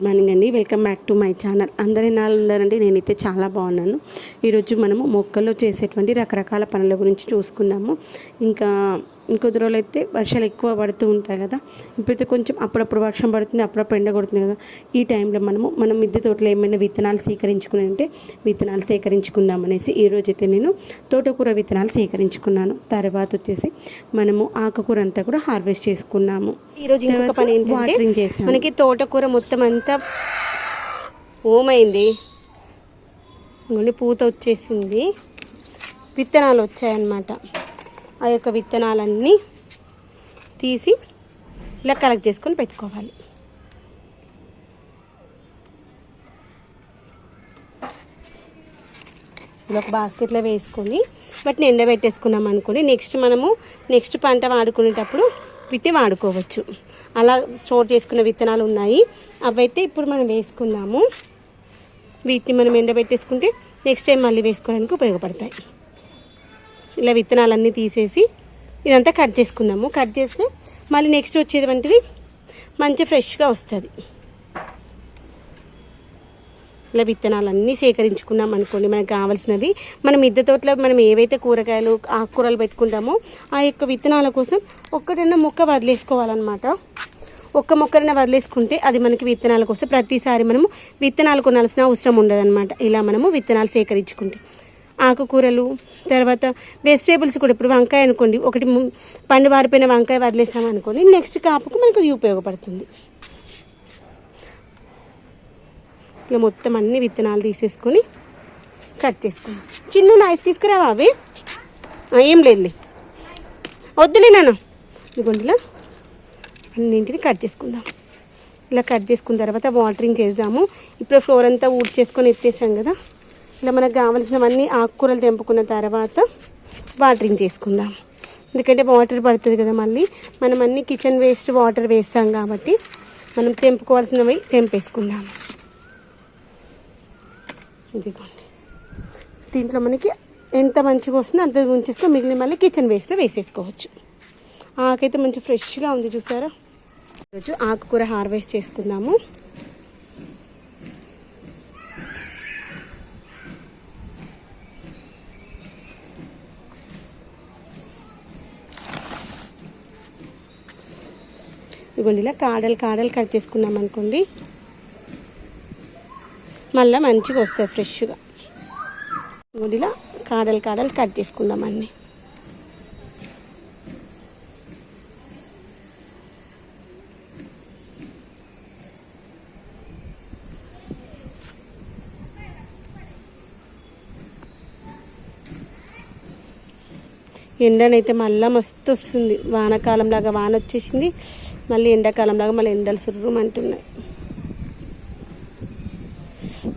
Morning అండి, welcome back to my channel. అందరి నాళ్ళు ఉన్నారండి. నేనైతే చాలా బాగున్నాను. ఈరోజు మనము మొక్కల్లో చేసేటువంటి రకరకాల పనుల గురించి చూసుకుందాము. ఇంకొద్ది రోజులు అయితే వర్షాలు ఎక్కువ పడుతూ ఉంటాయి కదా. ఇప్పుడైతే కొంచెం అప్పుడప్పుడు వర్షం పడుతుంది, అప్పుడప్పుడు ఎండ కొడుతుంది కదా. ఈ టైంలో మనం మిద్దె తోటలో ఏమైనా విత్తనాలు సేకరించుకుని ఉంటే విత్తనాలు సేకరించుకుందాం అనేసి ఈరోజు అయితే నేను తోటకూర విత్తనాలు సేకరించుకున్నాను. తర్వాత వచ్చేసి మనము ఆకుకూర అంతా కూడా హార్వెస్ట్ చేసుకున్నాము. ఈరోజు ఇంకొక పని ఏంటంటే వాటరింగ్ చేసాము. మనకి తోటకూర మొత్తం అంతా ఓమైంది, పూత వచ్చేసింది, విత్తనాలు వచ్చాయన్నమాట. ఆ యొక్క విత్తనాలన్నీ తీసి ఇలా కలెక్ట్ చేసుకొని పెట్టుకోవాలి. ఇలా ఒక బాస్కెట్లో వేసుకొని వాటిని ఎండబెట్టేసుకున్నాం అనుకోని నెక్స్ట్ పంట వాడుకునేటప్పుడు వీటిని వాడుకోవచ్చు. అలా స్టోర్ చేసుకున్న విత్తనాలు ఉన్నాయి, అవైతే ఇప్పుడు మనం వేసుకుందాము. వీటిని మనం ఎండబెట్టేసుకుంటే నెక్స్ట్ టైం మళ్ళీ వేసుకోవడానికి ఉపయోగపడతాయి. ఇలా విత్తనాలన్నీ తీసేసి ఇదంతా కట్ చేసుకుందాము. కట్ చేస్తే మళ్ళీ నెక్స్ట్ వచ్చేది వంటిది మంచి ఫ్రెష్గా వస్తుంది. ఇలా విత్తనాలన్నీ సేకరించుకున్నాం అనుకోండి, మనకు కావాల్సినవి మనం మిద్దె తోటలో మనం ఏవైతే కూరగాయలు ఆకుకూరలు పెట్టుకుంటామో ఆ యొక్క విత్తనాల కోసం ఒక్కటన్నా మొక్క వదిలేసుకోవాలన్నమాట. ఒక్క మొక్కరైనా వదిలేసుకుంటే అది మనకి విత్తనాలకు వస్తే ప్రతిసారి మనము విత్తనాలు కొనాల్సిన అవసరం ఉండదన్నమాట. ఇలా మనము విత్తనాలు సేకరించుకుంటే ఆకుకూరలు, తర్వాత వెజిటేబుల్స్ కూడా, ఇప్పుడు వంకాయ అనుకోండి, ఒకటి పండు వారిపోయిన వంకాయ వదిలేసాం అనుకోండి, నెక్స్ట్ కాపుకు మనకు ఉపయోగపడుతుంది. ఇలా మొత్తం అన్ని విత్తనాలు తీసేసుకొని కట్ చేసుకుందాం. చిన్న నైఫ్ తీసుకురావా? అవి ఏం లేదులే, వద్దులే నాన్న. ఇదిగోండిలా అన్నింటిని కట్ చేసుకుందాం. ఇలా కట్ చేసుకున్న తర్వాత వాటరింగ్ చేద్దాము. ఇప్పుడు ఫ్లోర్ అంతా ఊడ్చేసుకొని ఎత్తేసాం కదా. ఇలా మనకు కావాల్సినవన్నీ ఆకుకూరలు తెంపుకున్న తర్వాత వాటరింగ్ చేసుకుందాం. ఎందుకంటే వాటర్ పడుతుంది కదా, మళ్ళీ మనం అన్ని కిచెన్ వేస్ట్ వాటర్ వేస్తాం కాబట్టి మనం తెంపుకోవాల్సినవి తెంపేసుకుందాం. ఇదిగోండి, దీంట్లో మనకి ఎంత మంచిగా వస్తుందో అంత ఉంచేసుకొని మిగిలిన మళ్ళీ కిచెన్ వేస్ట్లో వేసేసుకోవచ్చు. ఆకైతే మంచి ఫ్రెష్గా ఉంది, చూసారా. ఈరోజు ఆకుకూర హార్వెస్ట్ చేసుకుందాము. ఇదిగోండి, ఇలా కాడలు కట్ చేసుకున్నాం అనుకోండి, మళ్ళీ మంచిగా వస్తాయి ఫ్రెష్గా. ఇదిగోండి, ఇలా కాడలు కట్ చేసుకుందాం అన్నీ. ఎండనైతే మళ్ళీ మస్తు వస్తుంది. వానాకాలంలాగా వాన వచ్చేసింది, మళ్ళీ ఎండాకాలంలాగా మళ్ళీ ఎండలు సుర్రమంటున్నాయి.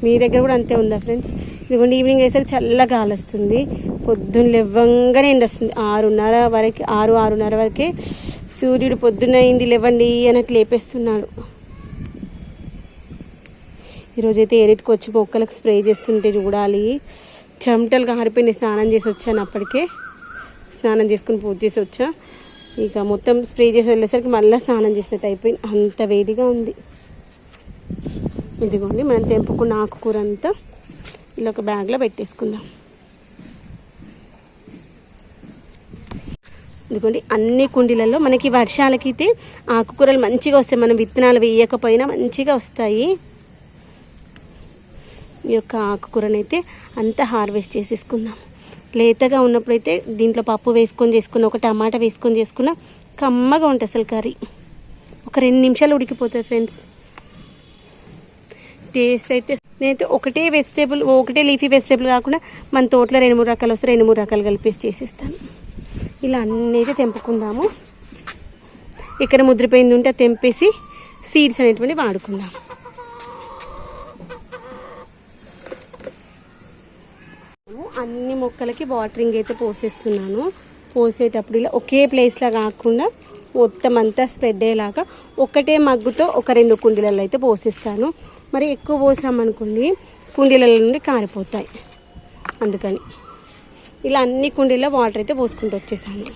మీ దగ్గర కూడా అంతే ఉందా ఫ్రెండ్స్? ఇదిగోండి, ఈవినింగ్ అయ్యేసరికి చల్లగా గాలి వస్తుంది. పొద్దున్న లేవగానే ఎండ వస్తుంది. 6:30 వరకే సూర్యుడు పొద్దున్న అయింది లేవండి అన్నట్టు లేపేస్తున్నాడు. ఈరోజైతే ఏరిటికి వచ్చి మొక్కలకు స్ప్రే చేస్తుంటే చూడాలి. చెమటలు కారిపోయింది. స్నానం చేసి వచ్చాను, అప్పటికే స్నానం చేసుకుని పూజ చేసి వచ్చా. ఇక మొత్తం స్ప్రే చేసి వెళ్ళేసరికి మళ్ళీ స్నానం చేసినట్టు అయిపోయింది, అంత వేడిగా ఉంది. ఇదిగోండి, మనం తెంపుకున్న ఆకుకూర అంతా ఇలా ఒక బ్యాగ్లో పెట్టేసుకుందాం. ఇదిగోండి, అన్ని కుండీలలో మనకి వర్షాలకైతే ఆకుకూరలు మంచిగా వస్తాయి. మనం విత్తనాలు వేయకపోయినా మంచిగా వస్తాయి. ఈ యొక్క ఆకుకూరనైతే అంతా హార్వెస్ట్ చేసేసుకుందాం. లేతగా ఉన్నప్పుడైతే దీంట్లో పప్పు వేసుకొని చేసుకున్న, ఒక టమాటా వేసుకొని చేసుకున్న కమ్మగా ఉంటుంది అసలు కర్రీ. ఒక 2 నిమిషాలు ఉడికిపోతుంది ఫ్రెండ్స్. టేస్ట్ అయితే నేనైతే ఒకటే లీఫీ వెజిటేబుల్ కాకుండా మన తోటలో 2-3 రకాలు వస్తే 2-3 రకాలు కలిపేసి చేసేస్తాను. ఇలా అన్నీ అయితే తెంపుకుందాము. ఇక్కడ ముద్రపోయింది ఉంటే తెంపేసి సీడ్స్ అనేటువంటి వాడుకుందాం. అన్ని మొక్కలకి వాటరింగ్ అయితే పోసేస్తున్నాను. పోసేటప్పుడు ఇలా ఒకే ప్లేస్లో కాకుండా మొత్తం అంతా స్ప్రెడ్ అయ్యేలాగా ఒకటే మగ్గుతో ఒక 2 కుండీలలో అయితే పోసేస్తాను. మరి ఎక్కువ పోసామనుకోండి కుండీల నుండి కారిపోతాయి. అందుకని ఇలా అన్ని కుండీల్లో వాటర్ అయితే పోసుకుంటూ వచ్చేసాను.